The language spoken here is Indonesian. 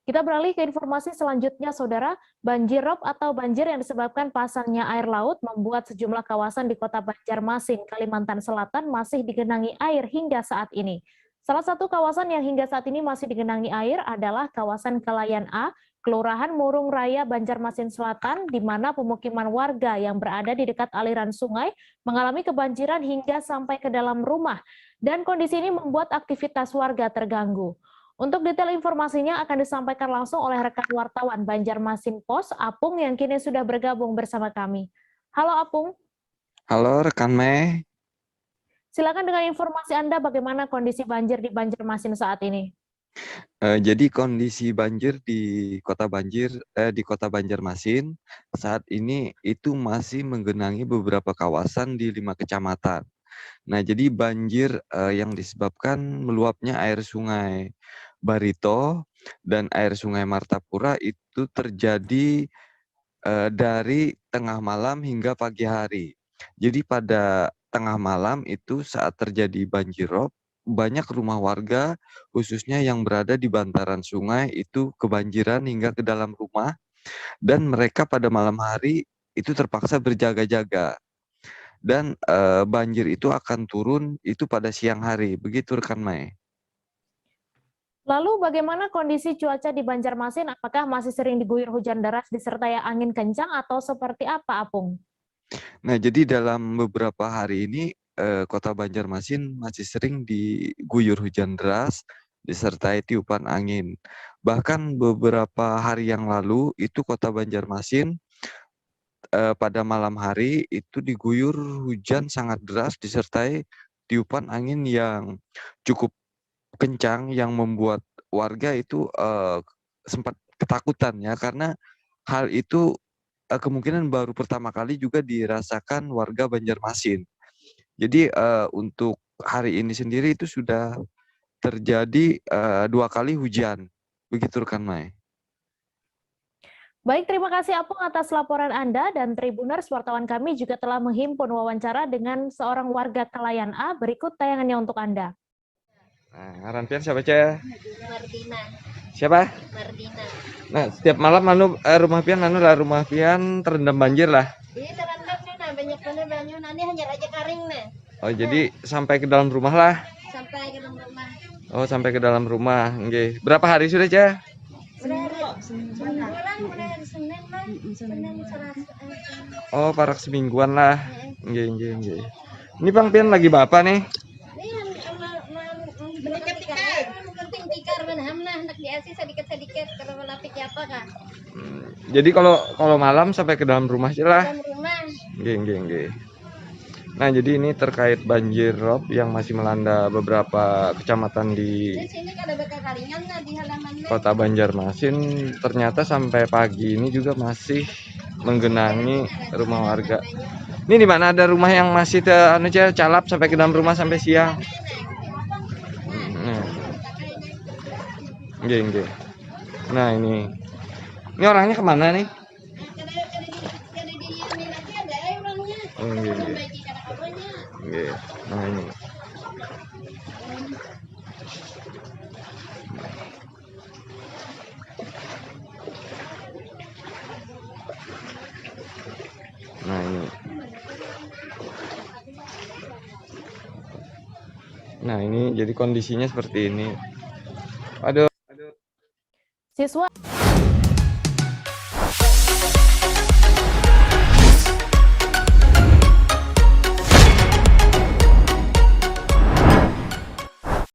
Kita beralih ke informasi selanjutnya, Saudara. Banjir rob atau banjir yang disebabkan pasangnya air laut membuat sejumlah kawasan di kota Banjarmasin, Kalimantan Selatan masih digenangi air hingga saat ini. Salah satu kawasan yang hingga saat ini masih digenangi air adalah kawasan Kelayan A, Kelurahan Murung Raya, Banjarmasin Selatan, di mana pemukiman warga yang berada di dekat aliran sungai mengalami kebanjiran hingga sampai ke dalam rumah. Dan kondisi ini membuat aktivitas warga terganggu. Untuk detail informasinya akan disampaikan langsung oleh rekan wartawan Banjarmasin Pos, Apung, yang kini sudah bergabung bersama kami. Halo Apung. Halo rekan Mei. Silakan dengan informasi Anda bagaimana kondisi banjir di Banjarmasin saat ini. Jadi kondisi banjir di kota Banjarmasin saat ini itu masih menggenangi beberapa kawasan di 5 kecamatan. Nah, jadi banjir yang disebabkan meluapnya air sungai Barito dan air sungai Martapura itu terjadi dari tengah malam hingga pagi hari. Jadi pada tengah malam itu saat terjadi banjirop, banyak rumah warga khususnya yang berada di bantaran sungai itu kebanjiran hingga ke dalam rumah, dan mereka pada malam hari itu terpaksa berjaga-jaga. Dan banjir itu akan turun itu pada siang hari, begitu rekan Mai. Lalu bagaimana kondisi cuaca di Banjarmasin? Apakah masih sering diguyur hujan deras disertai angin kencang atau seperti apa, Apung? Nah, jadi dalam beberapa hari ini kota Banjarmasin masih sering diguyur hujan deras disertai tiupan angin. Bahkan beberapa hari yang lalu itu kota Banjarmasin pada malam hari itu diguyur hujan sangat deras disertai tiupan angin yang cukup kencang yang membuat warga itu sempat ketakutan ya, karena hal itu kemungkinan baru pertama kali juga dirasakan warga Banjarmasin. Jadi untuk hari ini sendiri itu sudah terjadi 2 kali hujan, begitu rekan Mai. Baik, terima kasih Apung atas laporan Anda, dan Tribuners, wartawan kami juga telah menghimpun wawancara dengan seorang warga Kelayan A. Berikut tayangannya untuk Anda. Nah, Ranpian siapa Cah? Mardina. Siapa? Mardina. Nah, setiap malam rumah pian terendam banjir lah. Iya terendam nih, nah banyak mana banyu, nanti hanya raja karing nih. Oh, jadi sampai ke dalam rumah lah. Sampai ke dalam rumah. Oh, sampai ke dalam rumah. Nggih. Berapa hari sudah, Cah? Seminggu lah, mulai hari Senin lah. Senin, Selasa. Oh, parak semingguan lah. Nggih. Ini Bang Pian lagi bapak nih. Ini penting tikar benham nah, nak diasi sedikit-sedikit kalau lapik apa kah? Jadi kalau malam sampai ke dalam rumah sih lah. Dalam rumah. Nggih. Nah, jadi ini terkait banjir rob yang masih melanda beberapa kecamatan di Di sini ada bekas karingan nah di halaman. kota Banjarmasin. Ternyata sampai pagi ini juga masih menggenangi rumah warga. Ini di mana ada rumah yang masih calap sampai ke dalam rumah sampai siang. Nggih. Nah, ini orangnya kemana nih? Nggih. Nah, ini. Nah, ini jadi kondisinya seperti ini. Aduh. Siswa